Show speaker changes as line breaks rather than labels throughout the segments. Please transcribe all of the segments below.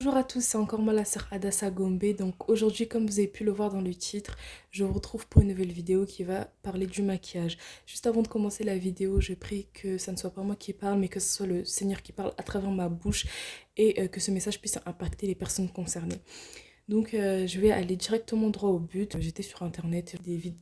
Bonjour à tous, c'est encore moi la sœur Adassa Gombe. Donc aujourd'hui, comme vous avez pu le voir dans le titre, je vous retrouve pour une nouvelle vidéo qui va parler du maquillage. Juste avant de commencer la vidéo, je prie que ça ne soit pas moi qui parle, mais que ce soit le Seigneur qui parle à travers ma bouche et que ce message puisse impacter les personnes concernées. Donc je vais aller directement droit au but. J'étais sur internet,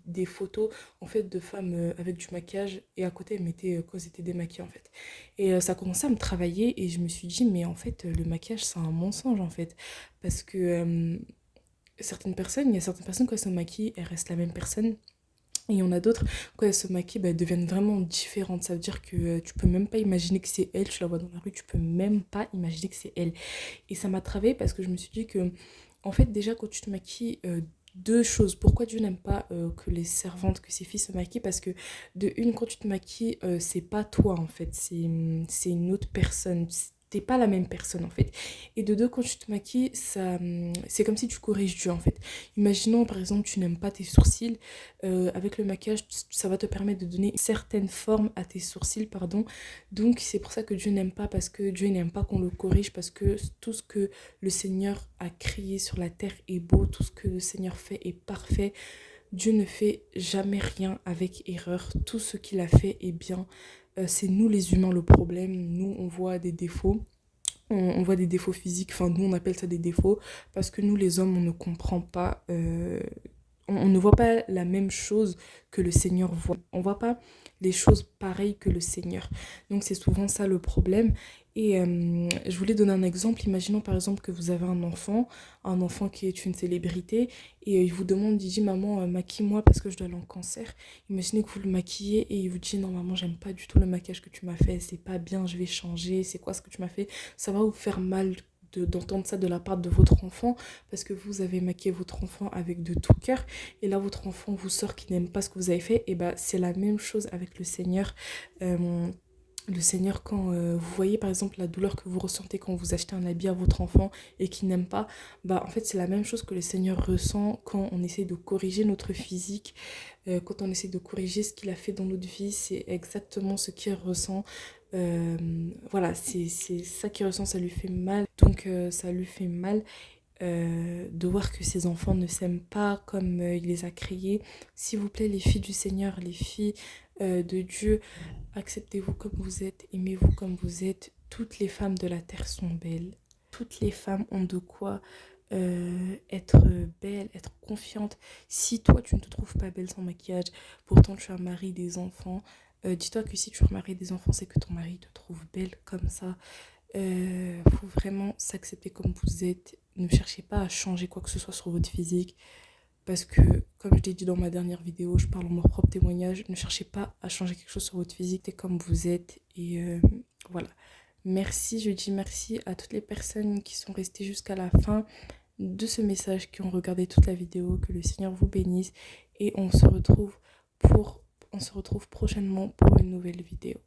des photos en fait de femmes avec du maquillage et à côté elles mettaient quand elles étaient démaquillées en fait. Et ça commençait à me travailler et je me suis dit mais en fait le maquillage c'est un mensonge en fait. Parce que il y a certaines personnes quand elles se maquillent, elles restent la même personne. Et il y en a d'autres, quand elles se maquillent, bah, elles deviennent vraiment différentes. Ça veut dire que tu peux même pas imaginer que c'est elle. Tu la vois dans la rue, tu peux même pas imaginer que c'est elle. Et ça m'a travaillé parce que je me suis dit que, en fait, déjà, quand tu te maquilles, deux choses. Pourquoi Dieu n'aime pas que les servantes, que ses filles se maquillent? Parce que, de une, quand tu te maquilles, c'est pas toi, en fait. C'est une autre personne. T'es pas la même personne, en fait. Et de deux, quand tu te maquilles, c'est comme si tu corriges Dieu, en fait. Imaginons, par exemple, tu n'aimes pas tes sourcils. Avec le maquillage, ça va te permettre de donner une certaine forme à tes sourcils, pardon. Donc, c'est pour ça que Dieu n'aime pas, parce que Dieu n'aime pas qu'on le corrige, parce que tout ce que le Seigneur a créé sur la terre est beau, tout ce que le Seigneur fait est parfait. Dieu ne fait jamais rien avec erreur. Tout ce qu'il a fait est bien. C'est nous les humains le problème. Nous, on voit des défauts. On voit des défauts physiques, enfin nous on appelle ça des défauts, parce que nous les hommes on ne comprend pas on ne voit pas la même chose que le Seigneur voit. On ne voit pas les choses pareilles que le Seigneur. Donc c'est souvent ça le problème. Et je voulais donner un exemple. Imaginons par exemple que vous avez un enfant qui est une célébrité, et il vous demande, il dit maman, maquille-moi parce que je dois aller en concert. Imaginez que vous le maquillez et il vous dit non maman, j'aime pas du tout le maquillage que tu m'as fait, c'est pas bien, je vais changer, c'est quoi ce que tu m'as fait? Ça va vous faire mal d'entendre ça de la part de votre enfant parce que vous avez maquillé votre enfant avec de tout cœur et là votre enfant vous sort qui n'aime pas ce que vous avez fait. Et bah c'est la même chose avec le Seigneur. Le Seigneur, quand vous voyez par exemple la douleur que vous ressentez quand vous achetez un habit à votre enfant et qu'il n'aime pas, bah en fait c'est la même chose que le Seigneur ressent quand on essaie de corriger notre physique, quand on essaie de corriger ce qu'il a fait dans notre vie, c'est exactement ce qu'il ressent. Voilà, c'est ça qu'il ressent, ça lui fait mal. Donc ça lui fait mal de voir que ses enfants ne s'aiment pas comme il les a créés. S'il vous plaît, les filles du Seigneur, les filles de Dieu, acceptez-vous comme vous êtes, aimez-vous comme vous êtes. Toutes les femmes de la terre sont belles. Toutes les femmes ont de quoi être belle, être confiante. Si toi, tu ne te trouves pas belle sans maquillage, pourtant tu as marié des enfants, dis-toi que si tu as marié des enfants, c'est que ton mari te trouve belle comme ça. Faut vraiment s'accepter comme vous êtes. Ne cherchez pas à changer quoi que ce soit sur votre physique. Parce que, comme je l'ai dit dans ma dernière vidéo, je parle en mon propre témoignage. Ne cherchez pas à changer quelque chose sur votre physique. C'est comme vous êtes. Et voilà. Merci, je dis merci à toutes les personnes qui sont restées jusqu'à la fin de ce message, qui ont regardé toute la vidéo. Que le Seigneur vous bénisse. Et on se retrouve prochainement pour une nouvelle vidéo.